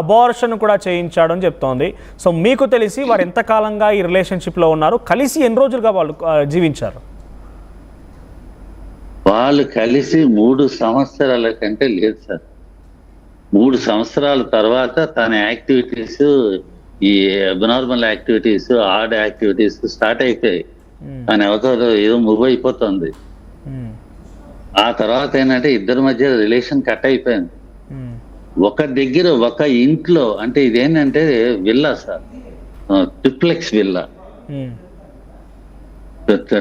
Abortion కూడా చేయించాడు అని చెప్తోంది. సో మీకు తెలిసి వారు ఎంతకాలంగా ఈ రిలేషన్షిప్లో ఉన్నారు, కలిసి ఎన్ని రోజులుగా వాళ్ళు జీవించారు? వాళ్ళు కలిసి 3 సంవత్సరాల కంటే లేదు సార్. 3 సంవత్సరాల తర్వాత తన యాక్టివిటీస్, ఈ abnormal activities, odd activities start అయిపోయాయి. తన ఎవరితో ఏదో మూవ్ అయిపోతుంది. ఆ తర్వాత ఏంటంటే ఇద్దరి మధ్య రిలేషన్ కట్ అయిపోయింది. ఒక దగ్గర ఒక ఇంట్లో, అంటే ఇదేంటంటే villa sir, triplex villa.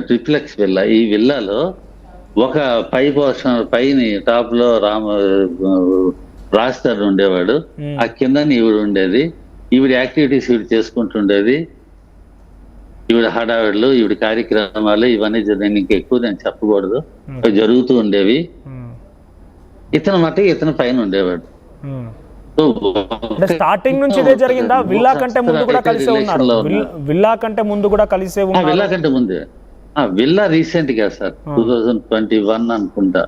Triplex villa. ఈ విల్లాలో ఒక పై పోర్షన్ పైన టాప్ లో రాస్తారు ఉండేవాడు, ఆ కింద ఈవిడ ఉండేది. ఈవిడ యాక్టివిటీస్ ఈవిడ చేసుకుంటుండేది. ఈవిడ హడావిడలు, ఈవిడ కార్యక్రమాలు ఇవన్నీ నేను ఇంకెక్కువ నేను చెప్పకూడదు, జరుగుతూ ఉండేవి. ఇతను పైన ఉండేవాడు. స్టార్టింగ్ నుంచి ఇదే జరిగిందా? విల్లా కంటే ముందు కూడా కలిసే ఉన్నారు? విల్లా కంటే ముందు కూడా కలిసే ఉన్నారు? విల్లా కంటే ముందే. విల్లా రీసెంట్ గా సార్ 2021 అనుకుంటా,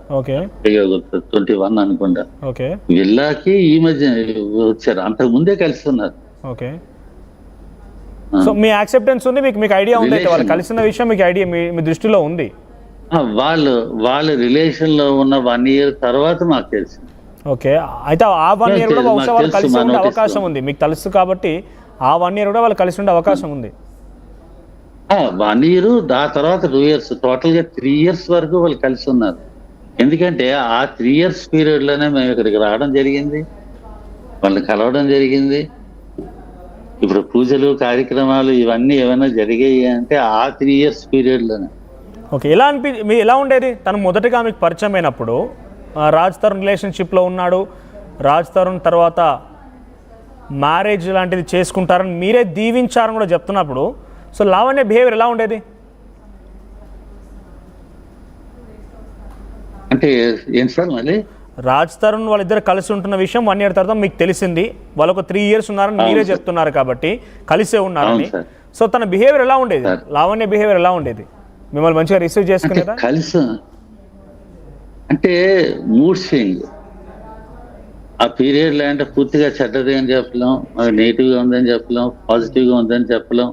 21 అనుకుంటా. విల్లాకి ఈ మధ్య వచ్చారు, అంతకు ముందే కలిసి ఉన్నారు. సో మీ యాక్సెప్టెన్స్ ఉంది, మీకు ఐడియా ఉంది, వాళ్ళు కలిసిన విషయం మీకు ఐడియా మీ దృష్టిలో ఉంది? వాళ్ళు రిలేషన్ లో ఉన్న 1 year తర్వాత మాకు తెలిసింది. ఓకే, అయితే ఆ 1 year కూడా బహుశా వాళ్ళు కలిసి ఉండే అవకాశం ఉంది. మీకు తెలుసు కాబట్టి ఆ 1 year కూడా వాళ్ళు కలిసి ఉండే అవకాశం ఉంది. 1 year, ఆ తర్వాత 2 years, టోటల్ గా 3 years వరకు వాళ్ళు కలిసి ఉన్నారు. ఎందుకంటే ఆ 3 years పీరియడ్ లోనే మేము ఇక్కడికి రావడం జరిగింది, వాళ్ళని కలవడం జరిగింది. ఇప్పుడు పూజలు కార్యక్రమాలు ఇవన్నీ ఏమైనా జరిగాయి అంటే ఆ 3 years పీరియడ్ లోనే. ఓకే, ఎలా ఉండేది తను మొదటగా మీకు పరిచయం అయినప్పుడు? రాజ్ తరుణ్ రిలేషన్షిప్లో ఉన్నాడు, రాజ్ తరుణ్ తర్వాత మ్యారేజ్ లాంటిది చేసుకుంటారని మీరే దీవించారని కూడా చెప్తున్నప్పుడు, సో లావణ్య బిహేవియర్ ఎలా ఉండేది? అంటే ఏం సార్ మళ్ళీ? రాజ్ తరుణ్ వాళ్ళిద్దరు కలిసి ఉంటున్న విషయం 1 year తర్వాత మీకు తెలిసింది, వాళ్ళు ఒక 3 years ఉన్నారని మీరే చెప్తున్నారు కాబట్టి కలిసే ఉన్నారని. సో తన బిహేవియర్ ఎలా ఉండేది? లావణ్య బిహేవియర్ ఎలా ఉండేది? మిమ్మల్ని మంచిగా రిసీవ్ చేసుకునేదా? కలిసి అంటే మూడ్ స్వింగ్ ఆ పీరియడ్ లో, అంటే పూర్తిగా చెడ్డది అని చెప్పలేం, నెగిటివ్ గా ఉందని చెప్పలేం, పాజిటివ్ గా ఉందని చెప్పలేం.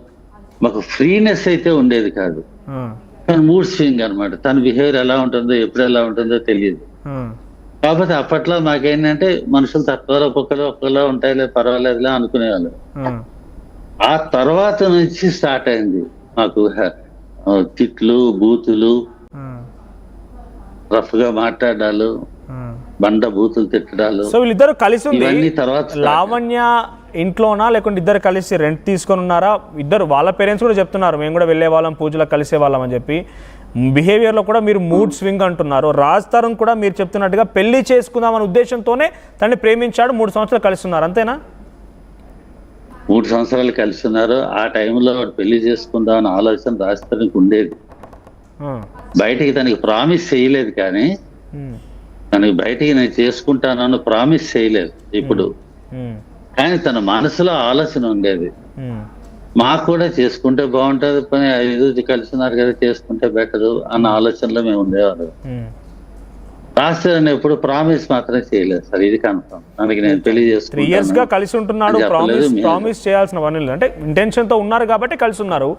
మాకు ఫ్రీనెస్ అయితే ఉండేది కాదు, మూడ్ స్వింగ్ అనమాట. తన బిహేవియర్ ఎలా ఉంటుందో ఎప్పుడు ఎలా ఉంటుందో తెలియదు. కాకపోతే అప్పట్లో మాకేంటంటే మనుషులు తక్కువలో ఒక్కొక్కలా ఉంటాయిలే, పర్వాలేదులే అనుకునేవాళ్ళు. ఆ తర్వాత నుంచి స్టార్ట్ అయింది మాకు తిట్లు, బూతులు, రఫ్ గా మాట్లాడాలు, బండ బూతులు తిట్టడాలు. సో వీళ్ళిద్దరు కలిసి ఉంది తర్వాత లావణ్య ఇంట్లోనా, లేకుంటే ఇద్దరు కలిసి రెంట్ తీసుకొని ఉన్నారా? ఇద్దరు వాళ్ళ పేరెంట్స్ కూడా చెప్తున్నారు మేము కూడా వెళ్ళే వాళ్ళం, పూజలకు కలిసే వాళ్ళం అని చెప్పి. బిహేవియర్లో కూడా మీరు మూడ్ స్వింగ్ అంటున్నారు. రాజ్ తరుణ్ కూడా మీరు చెప్తున్నట్టుగా పెళ్లి చేసుకుందామనే ఉద్దేశంతోనే తనని ప్రేమించాడు, 3 సంవత్సరాలు కలిసి ఉన్నారు, అంతేనా? 3 సంవత్సరాలు కలిసి ఉన్నారు. ఆ టైంలో పెళ్లి చేసుకుందాం అనే ఆలోచన రాజ్ తరుణ్కి ఉండేది. బయటికి తనకి ప్రామిస్ చేయలేదు, కానీ తనకి బయటికి నేను చేసుకుంటానని ప్రామిస్ చేయలేదు ఇప్పుడు. కానీ తన మనసులో ఆలోచన ఉండేది, మాకు కూడా చేసుకుంటే బాగుంటుంది, పని 5 కలిసి ఉన్నారు కదా, చేసుకుంటే బెటరు అన్న ఆలోచనలో మేము ఉండేవారు. రాష్ట్రాన్ని ఎప్పుడు ప్రామిస్ మాత్రం చేయలేదు సార్, ఇది కన్ఫర్మ్. మనకి నేను పెళ్లి చేసుకుంటాను 3 years గా కలిసి ఉంటున్నాడు, ప్రామిస్ చేయాల్సిన పనులు అంటే ఇంటెన్షన్ తో ఉన్నారు కాబట్టి కలిసి ఉన్నారు.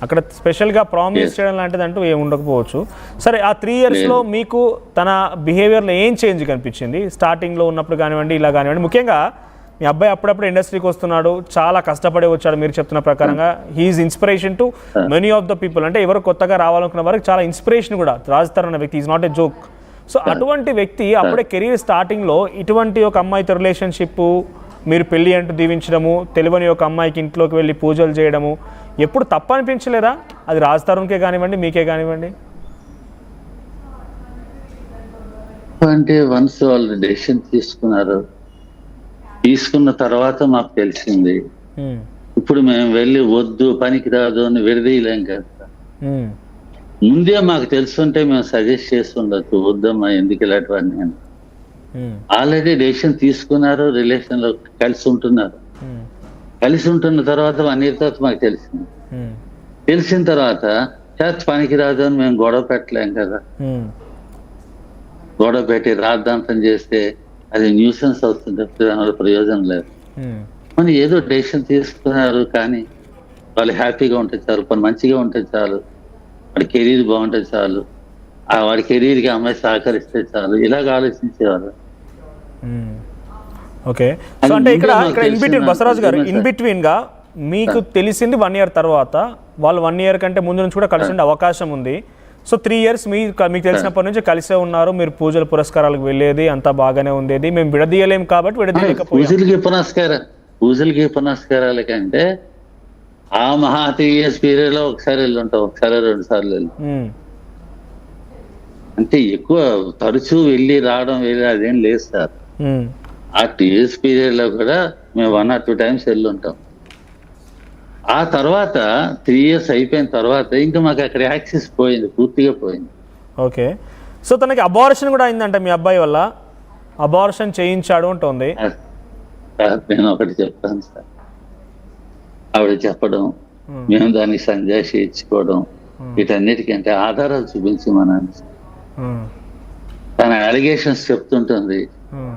అక్కడ స్పెషల్ గా ప్రామిస్ చేయడం లాంటిది అంటూ ఏమి ఉండకపోవచ్చు. సరే, ఆ 3 years లో మీకు తన బిహేవియర్ లో ఏం చేంజ్ కనిపించింది? స్టార్టింగ్ లో ఉన్నప్పుడు కానివ్వండి, ఇలా కానివ్వండి. ముఖ్యంగా మీ అబ్బాయి అప్పుడప్పుడు ఇండస్ట్రీకి వస్తున్నాడు, చాలా కష్టపడి వచ్చాడు. మీరు చెప్తున్న ప్రకారంగా he is inspiration to many of the people. అంటే ఎవరు కొత్తగా రావాలనుకున్న వారికి చాలా ఇన్స్పిరేషన్ కూడా. రాజ్ తరుణ్ అనే వ్యక్తి is not a joke. So అటువంటి వ్యక్తి అప్పుడే కెరీర్ స్టార్టింగ్లో ఇటువంటి ఒక అమ్మాయితో రిలేషన్షిప్, మీరు పెళ్ళి అంటూ దీవించడము, తెలియని ఒక అమ్మాయికి ఇంట్లోకి వెళ్ళి పూజలు చేయడము ఎప్పుడు తప్పు అనిపించలేదా? అది రాజ్ తరుణ్కే కానివ్వండి, మీకే కానివ్వండి. అంటే వన్స్ వాళ్ళు డెసిషన్ తీసుకున్న తర్వాత మాకు తెలిసింది. ఇప్పుడు మేము వెళ్ళి వద్దు, పనికి రాదు అని విడదీయలేం కదా. ముందే మాకు తెలుసుంటే మేము సజెస్ట్ చేస్తుండొచ్చు, వద్దమ్మా ఎందుకు ఇలాంటివన్నీ అని. ఆల్రెడీ డెసిషన్ తీసుకున్నారు, రిలేషన్ లో కలిసి ఉంటున్నారు. కలిసి ఉంటున్న తర్వాత 1 year తర్వాత మాకు తెలిసింది. తెలిసిన తర్వాత చర్చ్ పనికి రాదు అని మేము గొడవ పెట్టలేం కదా. గొడవ పెట్టి రాద్ధాంతం చేస్తే అది న్యూసెన్స్ అవుతుంది, దానివల్ల ప్రయోజనం లేదు. మనం ఏదో డెసిషన్ తీసుకున్నారు, కానీ వాళ్ళు హ్యాపీగా ఉంటే చాలు, పని మంచిగా ఉంటే చాలు, వాడి కెరీర్ బాగుంటే చాలు, వాడి కెరీర్కి అమ్మాయి సహకరిస్తే చాలు, ఇలాగ ఆలోచించేవారు. ఓకే. సో అంటే ఇక్కడ ఇన్ బిట్వీన్ బసవరాజు గారు, ఇన్ బిట్వీన్ గా మీకు తెలిసింది 1 year తర్వాత, వాళ్ళు 1 year కంటే ముందు నుంచి కూడా కలిసి ఉండే అవకాశం ఉంది. సో 3 years మీకు తెలిసినప్పటి నుంచి కలిసే ఉన్నారు, మీరు పూజలు పురస్కారాలకు వెళ్ళేది అంతా బాగానే ఉండేది, మేము విడదీయలేం కాబట్టి విడదీయలేకపోయాం. పూజలకి పునస్కారాల కంటే ఆ మహా 3 years పీరియడ్ లో ఒకసారి వెళ్ళి ఉంటాం, ఒకసారి 2 సార్లు వెళ్ళి, అంటే ఎక్కువ తరచూ వెళ్ళి రావడం అదేం లేదు సార్. ఆ 2 years పీరియడ్ లో కూడా మేము 1 or 2 times వెళ్ళి ఉంటాం. ఆ తర్వాత 3 years అయిపోయిన తర్వాత ఇంకా మాకు అక్కడ యాక్సెస్ పోయింది, పూర్తిగా పోయింది. ఓకే. సో తనకి అబార్షన్ కూడా అయిందంట మీ అబ్బాయి వల్ల, అబార్షన్ చేయించాడు ఉంటుంది. నేను ఒకటి చెప్తాను సార్, ఆవిడ చెప్పడం, మేము దానికి సంజాషి ఇచ్చుకోవడం, వీటన్నిటికంటే ఆధారాలు చూపించమన్నాను. తన అలిగేషన్స్ చెప్తుంటుంది,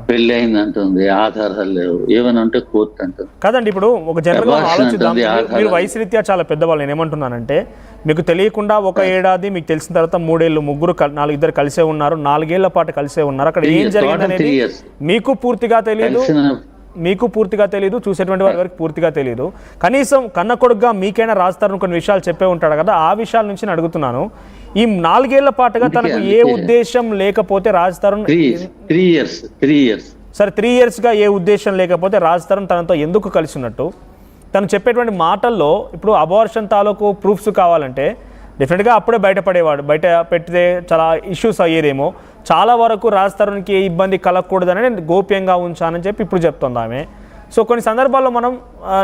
పెళ్లి అయిందంటుంది, ఆధారాలు లేవు, ఏమైనా ఉంటే కోర్టు అంటుంది. కాదండి, ఇప్పుడు ఒక జనరల్ ఆలోచిద్దాం. మీరు వయసు రీత్యా చాలా పెద్దవాళ్ళు, నేను ఏమంటున్నానంటే మీకు తెలియకుండా 1 ఏడాది, మీకు తెలిసిన తర్వాత 3 ఏళ్ళు, 3 ఇద్దరు కలిసే ఉన్నారు, 4 ఏళ్ల పాటు కలిసే ఉన్నారు. అక్కడ ఏం జరిగిందనేది మీకు పూర్తిగా తెలియదు, చూసేటువంటి వారి వరకు పూర్తిగా తెలియదు. కనీసం కన్న కొడుకుగా మీకైనా రాజతరుణ్ కొన్ని విషయాలు చెప్పే ఉంటాడు కదా, ఆ విషయాల నుంచి నేను అడుగుతున్నాను. ఈ 4 ఏళ్ల పాటుగా తనకు ఏ ఉద్దేశం లేకపోతే రాజతరుణ్ 3 years సరే 3 years గా ఏ ఉద్దేశం లేకపోతే రాజతరుణ్ తనతో ఎందుకు కలిసి ఉన్నట్టు? తను చెప్పేటువంటి మాటల్లో ఇప్పుడు అబార్షన్ తాలూకు ప్రూఫ్స్ కావాలంటే డెఫినెట్గా అప్పుడే బయటపడేవాడు, బయట పెడితే చాలా ఇష్యూస్ అయ్యేదేమో. చాలా వరకు రాజతరుణ్కి ఏ ఇబ్బంది కలగకూడదని నేను గోప్యంగా ఉంచానని చెప్పి ఇప్పుడు చెప్తుంది ఆమె. సో కొన్ని సందర్భాల్లో మనం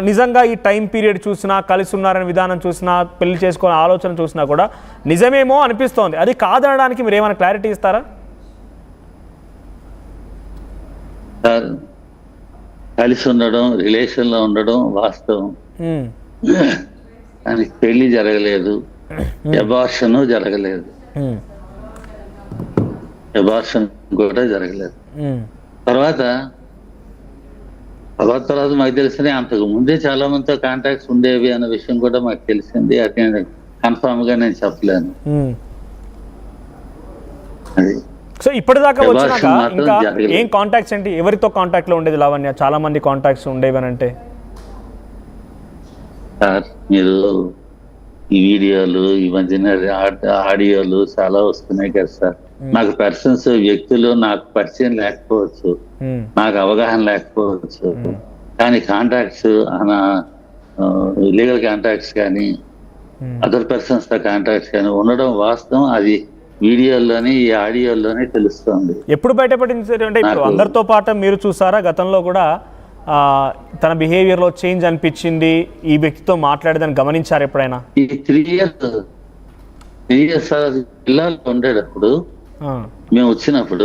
నిజంగా ఈ టైం పీరియడ్ చూసినా, కలిసి ఉన్నారనే విధానం చూసినా, పెళ్లి చేసుకునే ఆలోచన చూసినా కూడా నిజమేమో అనిపిస్తోంది. అది కాదనడానికి మీరు ఏమైనా క్లారిటీ ఇస్తారా? కలిసి ఉండడం, రిలేషన్ లో ఉండడం వాస్తవం, దానికి పెళ్లి జరగలేదు, అబార్షన్ జరగలేదు, అబార్షన్ కూడా జరగలేదు. తర్వాత మాకు తెలిసింది, అంతకు ముందే చాలా మందితో కాంటాక్ట్స్ ఉండేవి అన్న విషయం కూడా మాకు తెలిసింది. అది కన్ఫర్మ్ గా నేను చెప్పలేను. అది సో ఇప్పటిదాకా వచ్చినాక ఇంకా ఏం కాంటాక్ట్స్ ఏంటి, ఎవరితో కాంటాక్ట్ లో ఉండేది లావణ్య? చాలా మంది కాంటాక్ట్స్ ఉండేవి అని అంటే సార్, మీరు ఈ వీడియోలు, ఈ మధ్యన ఆడియోలు చాలా వస్తున్నాయి కదా సార్. నాకు పర్సన్స్, వ్యక్తులు నాకు పరిచయం లేకపోవచ్చు, నాకు అవగాహన లేకపోవచ్చు, కానీ కాంటాక్ట్స్, లీగల్ కాంటాక్ట్స్ కానీ అదర్ పర్సన్స్ తో కాంటాక్ట్స్ కానీ ఉండడం వాస్తవం. అది వీడియోల్లోని, ఈ ఆడియోల్లోనే తెలుస్తుంది. ఎప్పుడు బయటపడింది అంటే ఇప్పుడు అందరితో పాటు మీరు చూసారా? గతంలో కూడా తన బిహేవియర్ లో చేంజ్ అనిపించింది, ఈ వ్యక్తితో మాట్లాడేదని గమనించారు ఎప్పుడైనా? ఈ 3 years జిల్లాలో ఉండేటప్పుడు మేము వచ్చినప్పుడు